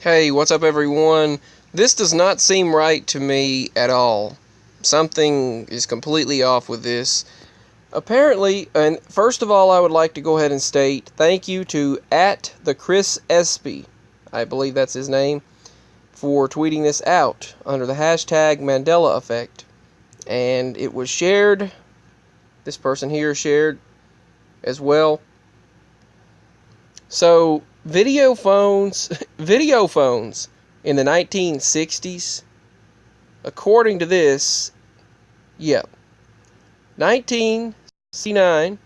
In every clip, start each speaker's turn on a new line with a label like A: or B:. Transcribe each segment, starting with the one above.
A: Hey, what's up everyone? This does not seem right to me at all. Something is completely off with this. Apparently, and first of all, I would like to go ahead and state thank you to @the_Chris_Espy, I believe that's his name, for tweeting this out under the hashtag Mandela effect. And it was shared, this person here shared as well. So, video phones in the 1960s, according to this, 1969,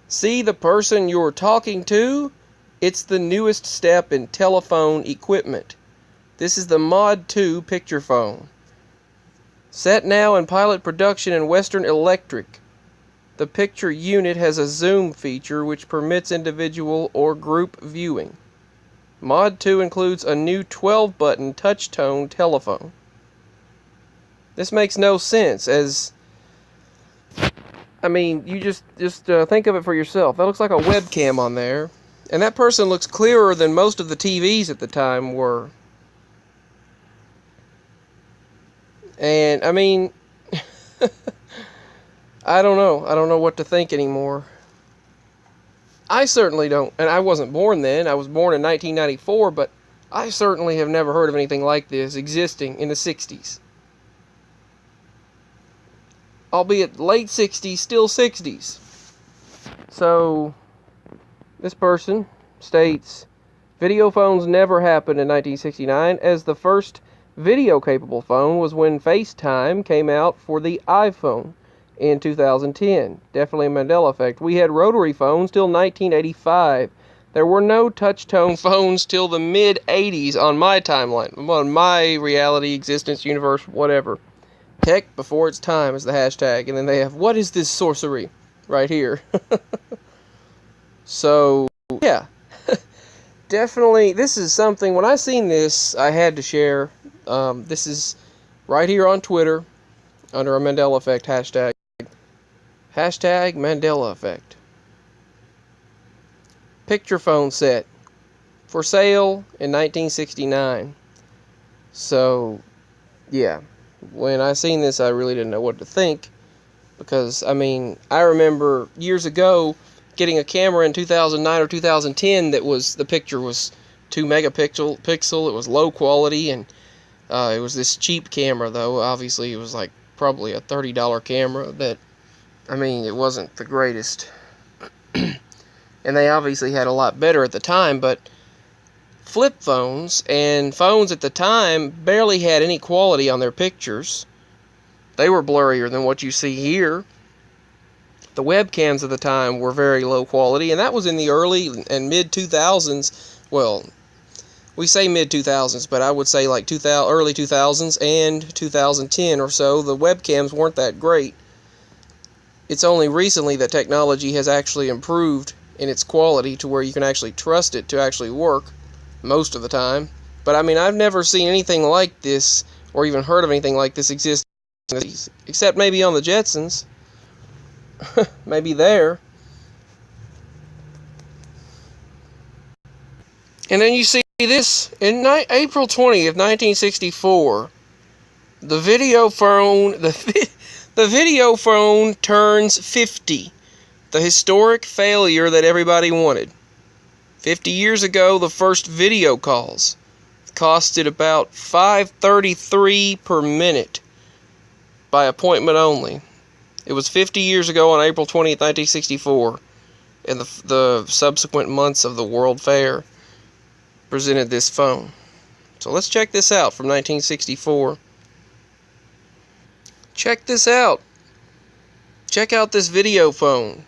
A: see the person you're talking to? It's the newest step in telephone equipment. This is the Mod 2 picture phone. Set now in pilot production in Western Electric. The picture unit has a zoom feature which permits individual or group viewing. Mod 2 includes a new 12-button touch-tone telephone. This makes no sense, as you just think of it for yourself. That looks like a webcam on there, and that person looks clearer than most of the TVs at the time were. And I don't know what to think anymore. I certainly don't, and I wasn't born then. I was born in 1994, but I certainly have never heard of anything like this existing in the 60s. Albeit late 60s, still 60s. So, this person states, video phones never happened in 1969, as the first video-capable phone was when FaceTime came out for the iPhone in 2010. Definitely a Mandela effect. We had rotary phones till 1985. There were no touch-tone phones till the mid-80s on my timeline. On my reality, existence, universe, whatever. Tech before its time is the hashtag. And then they have, what is this sorcery? Right here. So, yeah. Definitely, this is something, when I seen this, I had to share. This is right here on Twitter, under a Mandela effect hashtag. Hashtag Mandela effect. Picture phone set. For sale in 1969. So, yeah. When I seen this, I really didn't know what to think. Because, I remember years ago getting a camera in 2009 or 2010 that the picture was 2 megapixel. It was low quality, and it was this cheap camera, though. Obviously, it was like probably a $30 camera that, it wasn't the greatest. And they obviously had a lot better at the time, but flip phones and phones at the time barely had any quality on their pictures. They were blurrier than what you see here. The webcams of the time were very low quality, and that was in the early and mid-2000s. Well, we say mid-2000s, but I would say like early 2000s and 2010 or so. The webcams weren't that great. It's only recently that technology has actually improved in its quality to where you can actually trust it to actually work most of the time. But I've never seen anything like this or even heard of anything like this exist, except maybe on the Jetsons. Maybe there. And then you see this in April 20th, 1964. The video phone, the video phone turns 50. The historic failure that everybody wanted. 50 years ago, the first video calls costed about $5.33 per minute by appointment only. It was 50 years ago on April 20th, 1964, and the subsequent months of the World Fair presented this phone. So let's check this out from 1964. Check this out. Check out this video phone.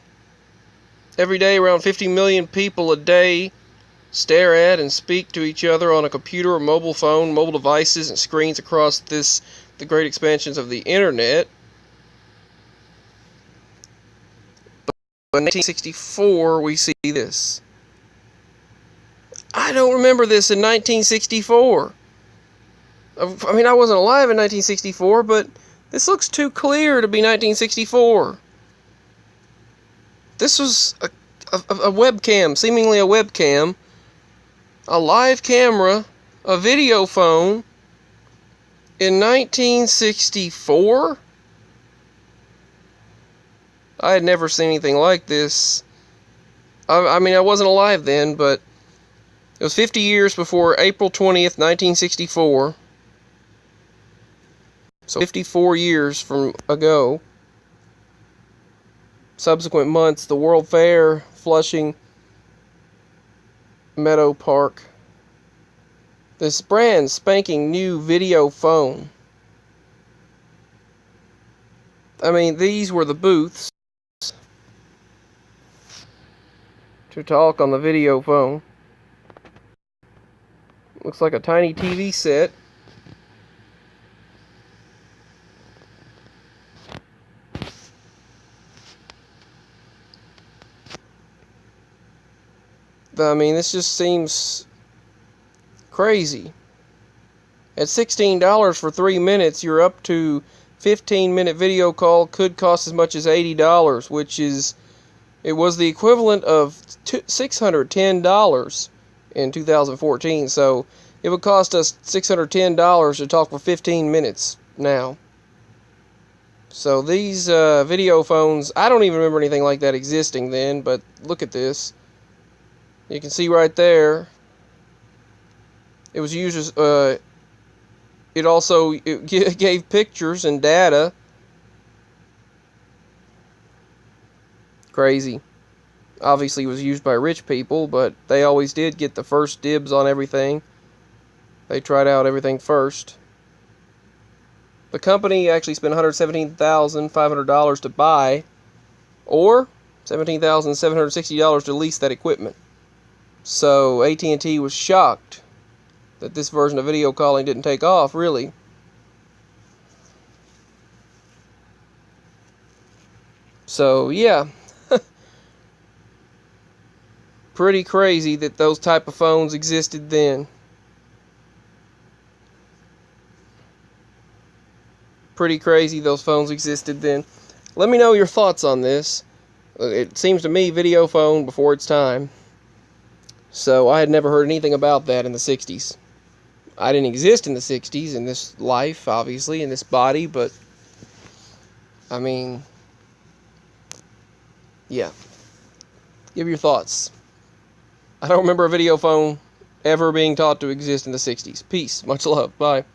A: Every day, around 50 million people a day stare at and speak to each other on a computer or mobile phone, mobile devices, and screens across the great expansions of the internet. But in 1964, we see this. I don't remember this in 1964. I wasn't alive in 1964, but this looks too clear to be 1964. This was a webcam, seemingly a webcam, a live camera a video phone in 1964? I had never seen anything like this. I mean, I wasn't alive then, but it was 50 years before April 20th, 1964. So 54 years from ago. Subsequent months, the World Fair, Flushing Meadow Park. This brand spanking new video phone. I mean, these were the booths to talk on the video phone. Looks like a tiny TV set. I mean, this just seems crazy. At $16 for 3 minutes, you're up to 15-minute video call. Could cost as much as $80, which is, it was the equivalent of $610 in 2014. So it would cost us $610 to talk for 15 minutes now. So these video phones, I don't even remember anything like that existing then, but look at this. You can see right there, it was used as, it also gave pictures and data. Crazy. Obviously it was used by rich people, but they always did get the first dibs on everything. They tried out everything first. The company actually spent $117,500 to buy, or $17,760 to lease that equipment. So AT&T was shocked that this version of video calling didn't take off, really. So, yeah. Pretty crazy that those type of phones existed then. Pretty crazy those phones existed then. Let me know your thoughts on this. It seems to me video phone before its time. So I had never heard anything about that in the 60s. I didn't exist in the 60s, in this life, obviously, in this body, but, I mean, yeah. Give your thoughts. I don't remember a video phone ever being taught to exist in the 60s. Peace. Much love. Bye.